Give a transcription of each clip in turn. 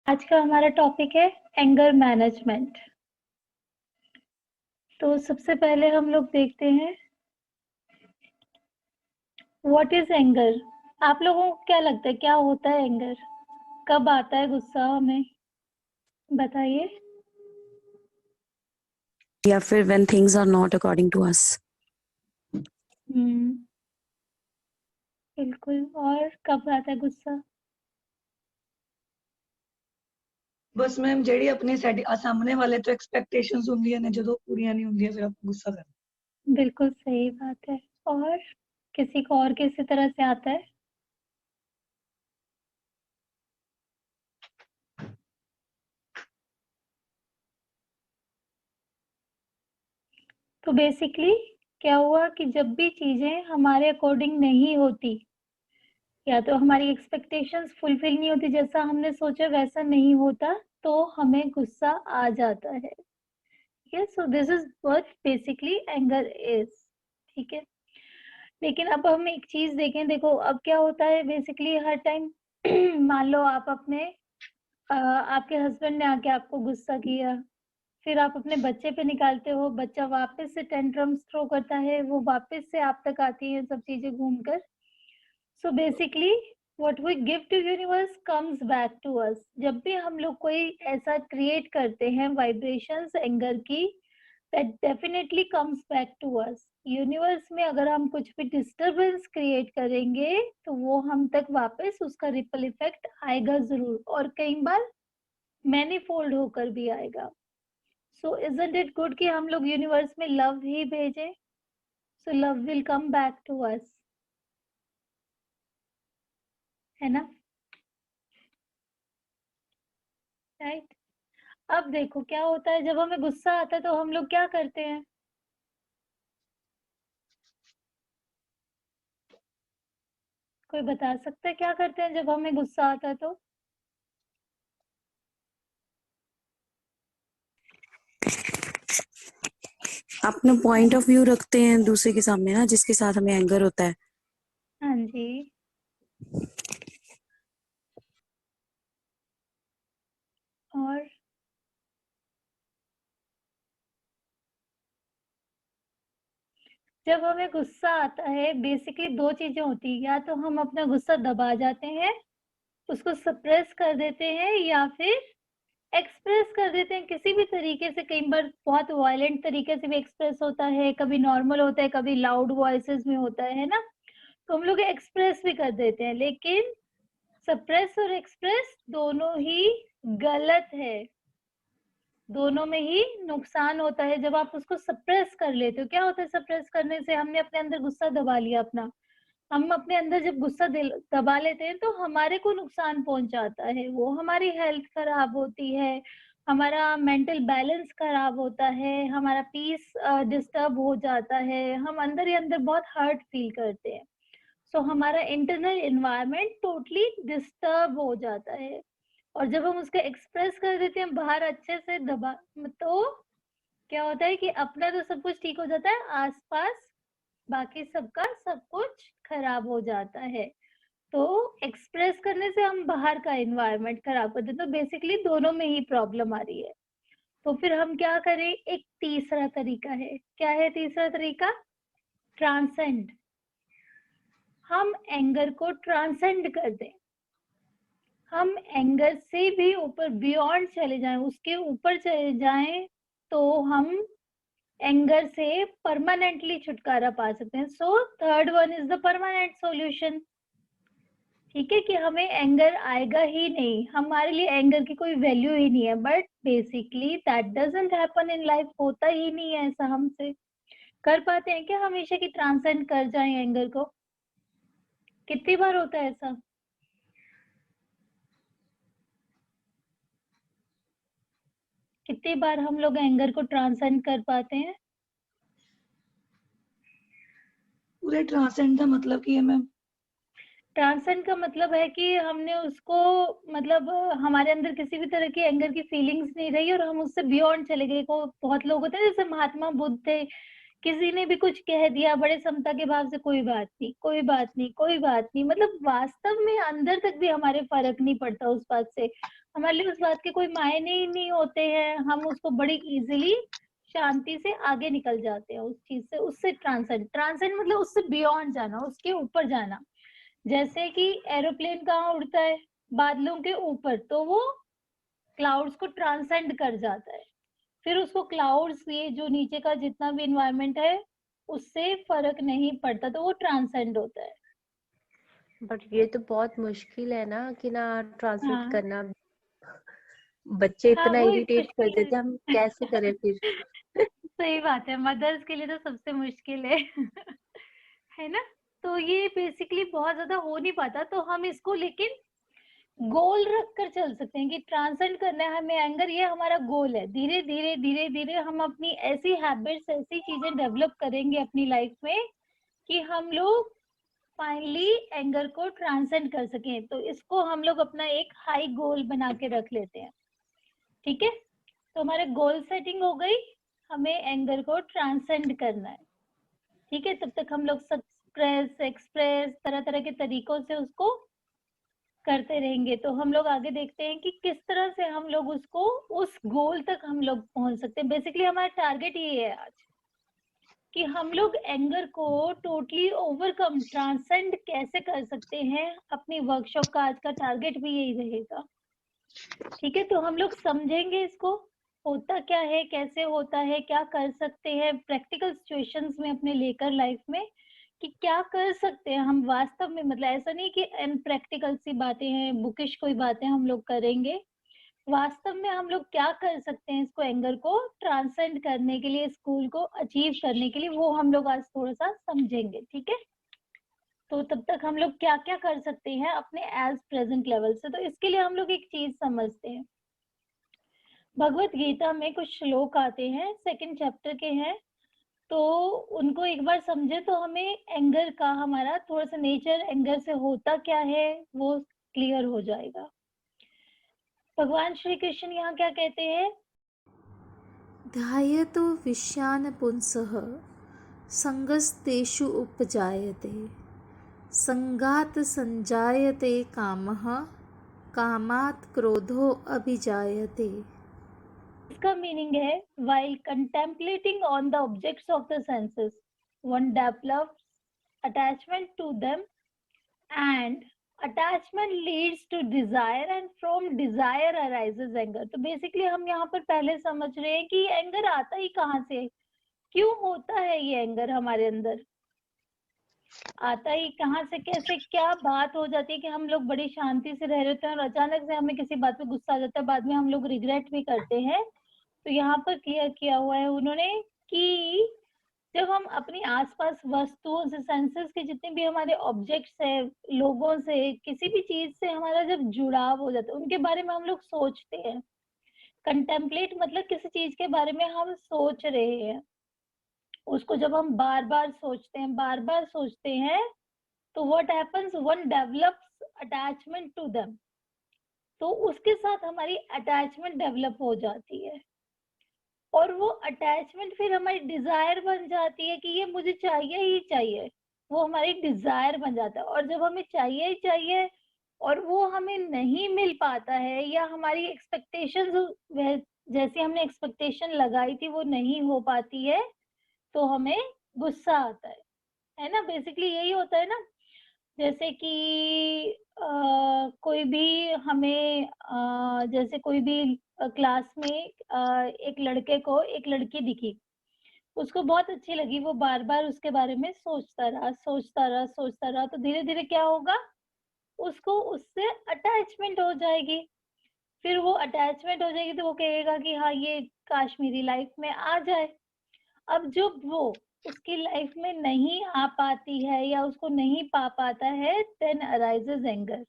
आज का हमारा टॉपिक है एंगर मैनेजमेंट। तो सबसे पहले हम लोग देखते हैं व्हाट इज एंगर। आप लोगों को क्या लगता है क्या होता है एंगर? कब आता है गुस्सा हमें? बताइए। या फिर when things are not according to us. बिल्कुल। और कब आता है गुस्सा? बस मैम ਜਿਹੜੀ अपने सामने वाले तो एक्सपेक्टेशंस ਹੁੰਦੀਆਂ ਨੇ ਜਦੋਂ ਪੂਰੀਆਂ ਨਹੀਂ ਹੁੰਦੀਆਂ ਫਿਰ ਆਪਾਂ ਗੁੱਸਾ ਕਰਦੇ। बिल्कुल सही बात है। और किसी को और किसी तरह से आता है? तो बेसिकली क्या हुआ कि जब भी चीजें हमारे अकॉर्डिंग नहीं होती या तो हमारी एक्सपेक्टेशंस फुलफिल नहीं होती, जैसा हमने सोचा वैसा नहीं होता, तो हमें गुस्सा आ जाता है। ठीक है, so this is what basically anger is. ठीक है, लेकिन अब हम एक चीज देखें। देखो अब क्या होता है बेसिकली हर टाइम मान लो आप आपके हस्बैंड ने आके आपको गुस्सा किया, फिर आप अपने बच्चे पे निकालते हो, बच्चा वापस से टेंट्रम्स थ्रो करता है, वो वापस से आप तक आती है सब चीजें घूमकर। So basically what we give to universe comes back to us. जब भी हम लोग कोई ऐसा क्रिएट करते हैं वाइब्रेशंस एंगर की, that definitely comes back to us. Universe में अगर हम कुछ भी डिस्टरबेंस क्रिएट करेंगे तो वो हम तक वापस उसका रिपल इफेक्ट आएगा जरूर, और कई बार मैनीफोल्ड होकर भी आएगा। सो इजंट इट गुड कि हम लोग यूनिवर्स में लव ही भेजें? So love will come back to us, है ना? राइट। अब देखो क्या होता है जब हमें गुस्सा आता है तो हम लोग क्या करते हैं? कोई बता सकता है क्या करते हैं जब हमें गुस्सा आता है तो? अपना पॉइंट ऑफ व्यू रखते हैं दूसरे के सामने ना, जिसके साथ हमें एंगर होता है। हाँ जी। और जब हमें गुस्सा आता है बेसिकली दो चीजें होती है, या तो हम अपना गुस्सा दबा जाते हैं, उसको सप्रेस कर देते हैं, या फिर एक्सप्रेस कर देते हैं किसी भी तरीके से। कई बार बहुत वायलेंट तरीके से भी एक्सप्रेस होता है, कभी नॉर्मल होता है, कभी लाउड वॉइसेस में होता है ना? तो हम लोग एक्सप्रेस भी कर देते हैं, लेकिन सप्रेस और एक्सप्रेस दोनों ही गलत है। दोनों में ही नुकसान होता है। जब आप उसको सप्रेस कर लेते हो, क्या होता है सप्रेस करने से? हमने अपने अंदर गुस्सा दबा लिया अपना। हम अपने अंदर जब गुस्सा दबा लेते हैं तो हमारे को नुकसान पहुंचाता है वो। हमारी हेल्थ खराब होती है, हमारा मेंटल बैलेंस खराब होता है, हमारा पीस डिस्टर्ब हो जाता है, हम अंदर ही अंदर बहुत हर्ट फील करते हैं। सो हमारा इंटरनल एनवायरनमेंट टोटली डिस्टर्ब हो जाता है। और जब हम उसको एक्सप्रेस कर देते हैं बाहर अच्छे से दबा, तो क्या होता है कि अपना तो सब कुछ ठीक हो जाता है, आसपास बाकी सबका सब कुछ खराब हो जाता है। तो एक्सप्रेस करने से हम बाहर का एनवायरनमेंट खराब करते हैं। तो बेसिकली दोनों में ही प्रॉब्लम आ रही है। तो फिर हम क्या करें? एक तीसरा तरीका है। क्या है तीसरा तरीका? ट्रांसेंड। हम एंगर को ट्रांसेंड कर दें। हम एंगर से भी ऊपर बियॉन्ड चले जाएं, उसके ऊपर चले जाएं, तो हम एंगर से परमानेंटली छुटकारा पा सकते हैं। So third one is the permanent solution. ठीक है, कि हमें एंगर आएगा ही नहीं, हमारे लिए एंगर की कोई वैल्यू ही नहीं है। But basically that doesn't happen in life. होता ही नहीं है ऐसा। हमसे कर पाते हैं क्या हमेशा की ट्रांसेंड कर जाएं एंगर को? कितनी बार होता है ऐसा? कितनी बार हम लोग एंगर को ट्रांसेंड कर पाते हैं? पूरे ट्रांसेंड का मतलब की है मैम? ट्रांसेंड का मतलब है कि हमने उसको, मतलब हमारे अंदर किसी भी तरह की एंगर की फीलिंग्स नहीं रही और हम उससे बियॉन्ड चले गए। को बहुत लोग होते हैं जैसे महात्मा बुद्ध थे किसी ने भी कुछ कह दिया बड़े समता के भाव से, कोई बात नहीं, कोई बात नहीं, कोई बात नहीं, मतलब वास्तव में अंदर तक भी हमारे फर्क नहीं पड़ता उस बात से। हमारे लिए उस बात के कोई मायने ही नहीं होते हैं, हम उसको बड़ी इजीली शांति से आगे निकल जाते हैं उस चीज से, उससे ट्रांसेंड मतलब उससे बियॉन्ड जाना, उसके ऊपर जाना। जैसे कि एरोप्लेन कहाँ उड़ता है? बादलों के ऊपर, तो वो क्लाउड्स को ट्रांसेंड कर जाता है। फिर उसको क्लाउड्स, ये जो नीचे का जितना भी इन्वायरमेंट है, उससे फर्क नहीं पड़ता, तो वो ट्रांसेंड होता है। बट ये तो बहुत मुश्किल है ना कि ना ट्रांसलेट हाँ करना। बच्चे हाँ, इतना वो एक इरिटेट कर मुश्किल देते हैं, हम कैसे करें फिर? सही बात है, मदर्स के लिए तो सबसे मुश्किल है है ना? तो ये बेसिकली बहुत ज्यादा हो नहीं पाता, तो हम इसको लेकिन गोल रख कर चल सकते हैं कि ट्रांसेंड करना है हमें एंगर, ये हमारा गोल है। धीरे धीरे धीरे धीरे हम अपनी ऐसी हैबिट्स, ऐसी चीजें डेवलप करेंगे अपनी लाइफ में कि हम लोग फाइनली एंगर को ट्रांसेंड कर सकें। तो इसको हम लोग अपना एक हाई गोल बना के रख लेते हैं, ठीक है? तो हमारे गोल सेटिंग हो गई, हमें एंगर को ट्रांसेंड करना है, ठीक है? तब तक हम लोग सप्रेस, एक्सप्रेस, तरह तरह के तरीकों से उसको करते रहेंगे। तो हम लोग आगे देखते हैं कि किस तरह से हम लोग उसको, उस गोल तक हम लोग पहुंच सकते हैं। बेसिकली हमारा टारगेट ये है आज कि हम लोग एंगर को टोटली ओवरकम, ट्रांसेंड कैसे कर सकते हैं। अपनी वर्कशॉप का आज का टारगेट भी यही रहेगा, ठीक है? तो हम लोग समझेंगे इसको, होता क्या है, कैसे होता है, क्या कर सकते हैं प्रैक्टिकल सिचुएशंस में अपने लेकर लाइफ में, कि क्या कर सकते हैं हम वास्तव में। मतलब ऐसा नहीं कि अनप्रैक्टिकल सी बातें हैं, बुकिश कोई बातें हम लोग करेंगे। वास्तव में हम लोग क्या कर सकते हैं इसको, एंगर को ट्रांसेंड करने के लिए, इस गोल को अचीव करने के लिए, वो हम लोग आज थोड़ा सा समझेंगे, ठीक है? तो तब तक हम लोग क्या क्या कर सकते हैं अपने एज प्रेजेंट लेवल से। तो इसके लिए हम लोग एक चीज समझते हैं। भगवत गीता में कुछ श्लोक आते हैं, सेकंड चैप्टर के हैं, तो उनको एक बार समझे तो हमें एंगर का, हमारा थोड़ा सा नेचर एंगर से होता क्या है, वो क्लियर हो जाएगा। भगवान श्री कृष्ण यहाँ क्या कहते हैं? ध्यायतो विषयान् पुंसः संगस्तेषु उपजायते, संगात् संजायते कामः, कामात् क्रोधो अभिजायते। इसका मीनिंग है, while contemplating on the objects of the senses, one develops attachment to them, and attachment leads to desire, and from desire arises anger। तो बेसिकली हम यहाँ पर पहले समझ रहे हैं कि एंगर आता ही कहाँ से, क्यों होता है ये एंगर हमारे अंदर, आता ही कहाँ से, कैसे, क्या बात हो जाती है कि हम लोग बड़ी शांति से रह रहे हैं और अचानक से हमें किसी बात पे गुस्सा आ जाता है, बाद में हम लोग रिग्रेट भी करते हैं। तो यहाँ पर क्लियर किया हुआ है उन्होंने कि जब हम अपनी आसपास वस्तुओं से, सेंसेस के जितने भी हमारे ऑब्जेक्ट्स हैं, लोगों से, किसी भी चीज से हमारा जब जुड़ाव हो जाता है, उनके बारे में हम लोग सोचते हैं। कंटेम्पलेट मतलब किसी चीज के बारे में हम सोच रहे हैं, उसको जब हम बार बार सोचते हैं, तो what happens, one develops attachment to them. तो उसके साथ हमारी अटैचमेंट डेवलप हो जाती है, और वो अटैचमेंट फिर हमारी डिजायर बन जाती है कि ये मुझे चाहिए ही चाहिए, वो हमारी डिजायर बन जाता है। और जब हमें चाहिए ही चाहिए और वो हमें नहीं मिल पाता है, या हमारी एक्सपेक्टेशंस, जैसी हमने एक्सपेक्टेशन लगाई थी वो नहीं हो पाती है, तो हमें गुस्सा आता है ना? बेसिकली यही होता है ना। जैसे कि कोई भी हमें, जैसे कोई भी क्लास में एक लड़के को एक लड़की दिखी, उसको बहुत अच्छी लगी, वो बार बार उसके बारे में सोचता रहा, तो धीरे धीरे क्या होगा, उसको उससे अटैचमेंट हो जाएगी। फिर वो अटैचमेंट हो जाएगी तो वो कहेगा कि हाँ, ये काश मेरी लाइफ में आ जाए। अब जब वो उसकी लाइफ में नहीं आ पाती है या उसको नहीं पा पाता है, देन अराइजेस एंगर,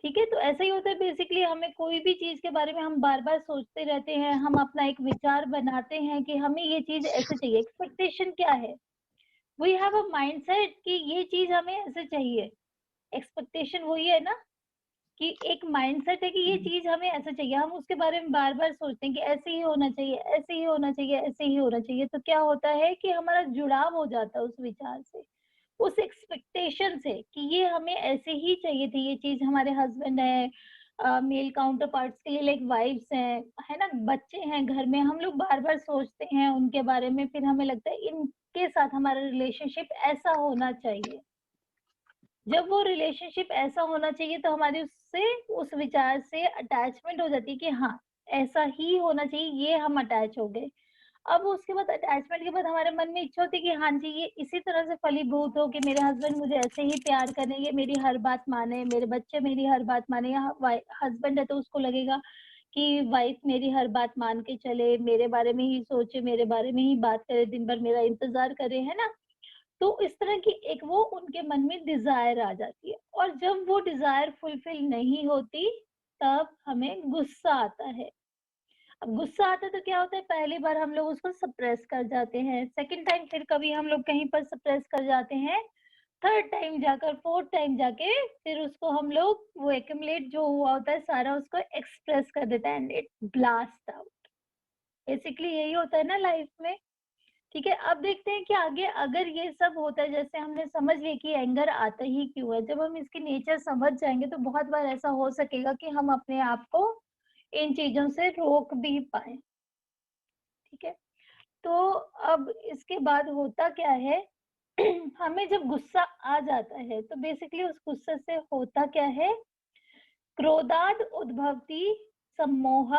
ठीक है? तो ऐसा ही होता है बेसिकली, हमें कोई भी चीज के बारे में हम बार बार सोचते रहते हैं, हम अपना एक विचार बनाते हैं कि हमें ये चीज ऐसे चाहिए। एक्सपेक्टेशन क्या है? वी हैव अ माइंडसेट कि ये चीज हमें ऐसे चाहिए। एक्सपेक्टेशन वही है ना कि एक माइंडसेट है कि ये चीज हमें ऐसा चाहिए, हम उसके बारे में बार बार सोचते हैं कि ऐसे ही होना चाहिए, ऐसे ही होना चाहिए, ऐसे ही होना चाहिए। तो क्या होता है कि हमारा जुड़ाव हो जाता है उस विचार से, उस एक्सपेक्टेशन से कि ये हमें ऐसे ही चाहिए थी, ये चीज हमारे हस्बैंड है, मेल काउंटर पार्ट्स के लिए लाइक वाइफ्स हैं, है ना, बच्चे हैं घर में, हम लोग बार बार सोचते हैं उनके बारे में, फिर हमें लगता है इनके साथ हमारा रिलेशनशिप ऐसा होना चाहिए। जब वो रिलेशनशिप ऐसा होना चाहिए तो हमारी उससे, उस विचार से अटैचमेंट हो जाती है कि हाँ ऐसा ही होना चाहिए, ये हम अटैच हो गए। अब उसके बाद अटैचमेंट के बाद हमारे मन में इच्छा होती है कि हाँ जी ये इसी तरह से फलीभूत हो कि मेरे हस्बैंड मुझे ऐसे ही प्यार करें, ये मेरी हर बात माने, मेरे बच्चे मेरी हर बात माने, या हस्बैंड है तो उसको लगेगा कि वाइफ मेरी हर बात मान के चले, मेरे बारे में ही सोचे, मेरे बारे में ही बात करे, दिन भर मेरा इंतजार करे, है ना। तो इस तरह की एक वो उनके मन में डिजायर आ जाती है, और जब वो डिजायर फुलफिल नहीं होती तब हमें गुस्सा आता है। अब गुस्सा आता है तो क्या होता है, पहली बार हम लोग उसको सप्रेस कर जाते हैं, सेकंड टाइम फिर कभी हम लोग कहीं पर सप्रेस कर जाते हैं, थर्ड टाइम जाकर, फोर्थ टाइम जाके फिर उसको हम लोग वो एक्यूमुलेट जो हुआ होता है सारा उसको एक्सप्रेस कर देता है and it blast out. Basically यही होता है ना लाइफ में। ठीक है, अब देखते हैं कि आगे अगर ये सब होता है, जैसे हमने समझ लिया कि एंगर आता ही क्यों है, जब हम इसकी नेचर समझ जाएंगे तो बहुत बार ऐसा हो सकेगा कि हम अपने आप को इन चीजों से रोक भी पाए। ठीक है, तो अब इसके बाद होता क्या है हमें जब गुस्सा आ जाता है तो बेसिकली उस गुस्से से होता क्या है, क्रोधाद उद्भवती सम्मोह,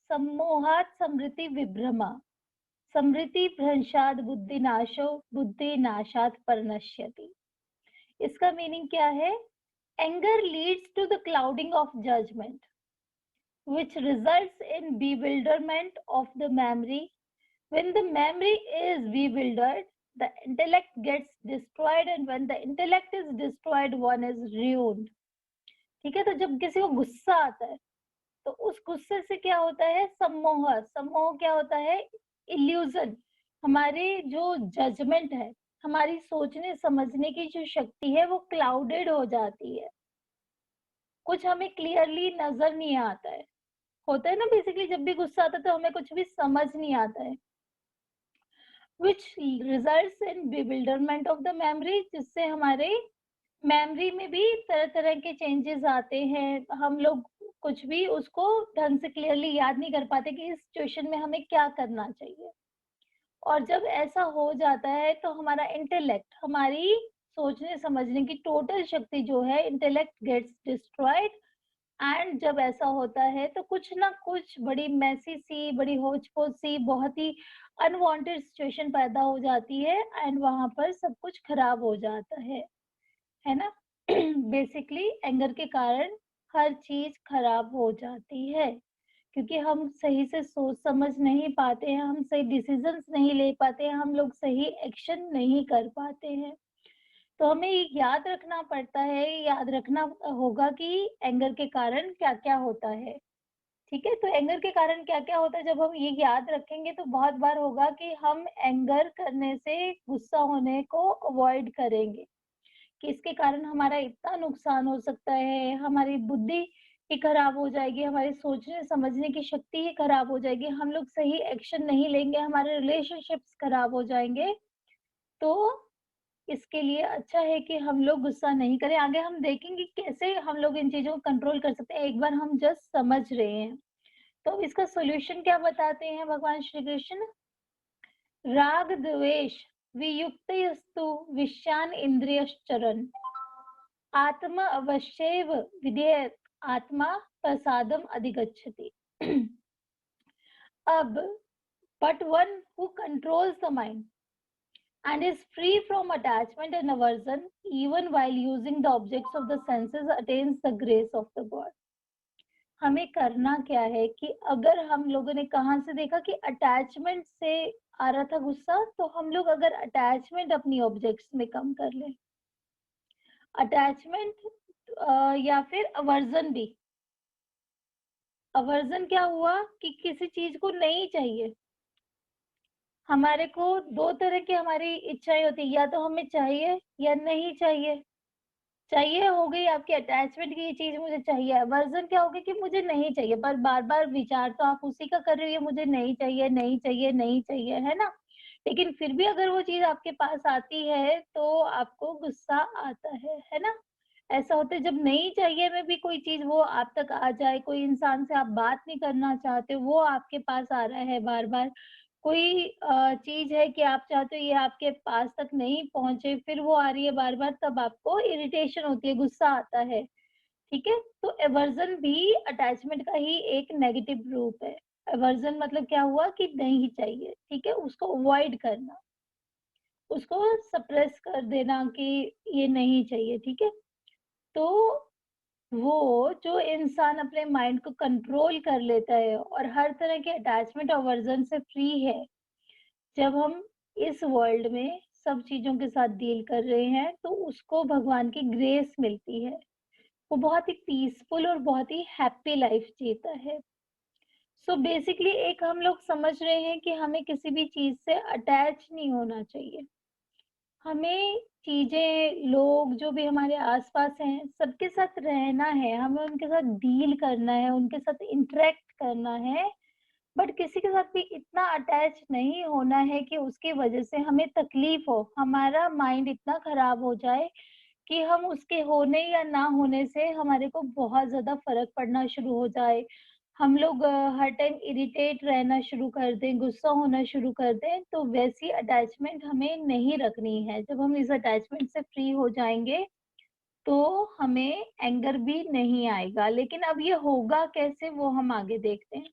सम्मोहात समृति विभ्रमा, समृति भ्रंशाद बुद्धिनाशो, बुद्धिनाशात परनश्यति। इसका मीनिंग क्या है, anger leads to the clouding of judgement which results in bewilderment of the memory. When the memory is bewildered, the intellect gets destroyed, and when the intellect is destroyed, one is ruined. ठीक है, तो जब किसी को गुस्सा आता है तो उस गुस्से से क्या होता है, सम्मोह, सम्मोह क्या होता है, इल्यूजन, हमारी जो जजमेंट है, हमारी सोचने समझने की जो शक्ति है वो क्लाउडेड हो जाती है, कुछ हमें क्लियरली नजर नहीं आता है। होता है ना बेसिकली जब भी गुस्सा आता है तो हमें कुछ भी समझ नहीं आता है, which results in bewilderment of the memory, जिससे हमारे मेमोरी में भी तरह तरह के चेंजेस आते हैं, हम लोग कुछ भी उसको ढंग से क्लियरली याद नहीं कर पाते कि इस सिचुएशन में हमें क्या करना चाहिए। और जब ऐसा हो जाता है तो हमारा इंटेलेक्ट, हमारी सोचने समझने की टोटल शक्ति जो है, इंटेलेक्ट गेट्स डिस्ट्रॉयड। एंड जब ऐसा होता है तो कुछ ना कुछ बड़ी मैसी सी, बड़ी होच-पोच सी, बहुत ही अनवांटेड सिचुएशन पैदा हो जाती है एंड वहां पर सब कुछ खराब हो जाता है ना। बेसिकली एंगर के कारण हर चीज खराब हो जाती है, क्योंकि हम सही से सोच समझ नहीं पाते हैं, हम सही डिसीजंस नहीं ले पाते हैं, हम लोग सही एक्शन नहीं कर पाते हैं। तो हमें ये याद रखना पड़ता है, याद रखना होगा कि एंगर के कारण क्या-क्या होता है। ठीक है, तो एंगर के कारण क्या-क्या होता है, जब हम ये याद रखेंगे तो बहुत बार होगा कि हम एंगर करने से, गुस्सा होने को अवॉइड करेंगे, कि इसके कारण हमारा इतना नुकसान हो सकता है, हमारी बुद्धि ही खराब हो जाएगी, हमारी सोचने समझने की शक्ति ही खराब हो जाएगी, हम लोग सही एक्शन नहीं लेंगे, हमारे रिलेशनशिप्स खराब हो जाएंगे। तो इसके लिए अच्छा है कि हम लोग गुस्सा नहीं करें। आगे हम देखेंगे कैसे हम लोग इन चीज़ों को कंट्रोल कर सकते हैं, एक बार हम जस्ट समझ रहे हैं। तो इसका सॉल्यूशन क्या बताते हैं भगवान श्री कृष्ण, राग द्वेष वियुक्तस्तु विषयान इंद्रियश्चरन्, आत्मा अवश्यैव विधेयत, आत्मा प्रसादम अधिगच्छति। अब but one who controls the mind and is free from attachment and aversion even while using the objects of the senses attains the grace of the God. हमें करना क्या है कि अगर हम लोगों ने कहाँ से देखा कि अटैचमेंट से आ रहा था गुस्सा, तो हम लोग अगर अटैचमेंट अपनी ऑब्जेक्ट्स में कम कर लें, अटैचमेंट या फिर अवर्जन भी। अवर्जन क्या हुआ कि किसी चीज को नहीं चाहिए, हमारे को दो तरह की हमारी इच्छाएं होती है, या तो हमें चाहिए या नहीं चाहिए। चाहिए हो गई आपकी अटैचमेंट की ये चीज़ मुझे चाहिए, अवर्जन क्या होगी कि मुझे नहीं चाहिए, पर बार-बार विचार तो आप उसी का कर रही हो, मुझे नहीं चाहिए, नहीं चाहिए, नहीं चाहिए, है ना? लेकिन फिर भी अगर वो चीज़ आपके पास आती है, तो आपको गुस्सा आता है ना? ऐसा होता है जब नहीं चाहिए में भी कोई चीज़ वो आप तक आ जाए, कोई इंसान से आप बात नहीं करना चाहते, वो आपके पास आ रहा है बार-बार, कोई चीज़ है कि आप चाहते हो ये आपके पास तक नहीं पहुँचे, फिर वो आ रही है बार-बार, तब आपको इरिटेशन होती है, गुस्सा आता है, ठीक है? तो एवर्जन भी अटैचमेंट का ही एक नेगेटिव रूप है। एवर्जन मतलब क्या हुआ कि नहीं चाहिए, ठीक है? उसको अवॉइड करना, उसको सप्रेस कर देना कि ये नहीं चाहिए, ठीक है? तो वो जो इंसान अपने माइंड को कंट्रोल कर लेता है और हर तरह के अटैचमेंट अवर्जन से फ्री है, जब हम इस वर्ल्ड में सब चीज़ों के साथ डील कर रहे हैं, तो उसको भगवान की ग्रेस मिलती है। वो बहुत ही पीसफुल और बहुत ही हैप्पी लाइफ जीता है। सो बेसिकली एक हम लोग समझ रहे हैं कि हमें किसी भी चीज़ से अटैच नहीं होना चाहिए। हमें चीज़ें, लोग जो भी हमारे आस-पास हैं, सबके साथ रहना है, हमें उनके साथ डील करना है, उनके साथ इंटरैक्ट करना है, बट किसी के साथ भी इतना अटैच नहीं होना है कि उसकी वजह से हमें तकलीफ हो, हमारा माइंड इतना खराब हो जाए कि हम उसके होने या ना होने से हमारे को बहुत ज़्यादा फ़र्क पड़ना शुरू हो जाए। हम लोग हर टाइम इरिटेट रहना शुरू कर दें, गुस्सा होना शुरू कर दें, तो वैसी अटैचमेंट हमें नहीं रखनी है। जब हम इस अटैचमेंट से फ्री हो जाएँगे, तो हमें एंगर भी नहीं आएगा। लेकिन अब ये होगा कैसे वो हम आगे देखते हैं।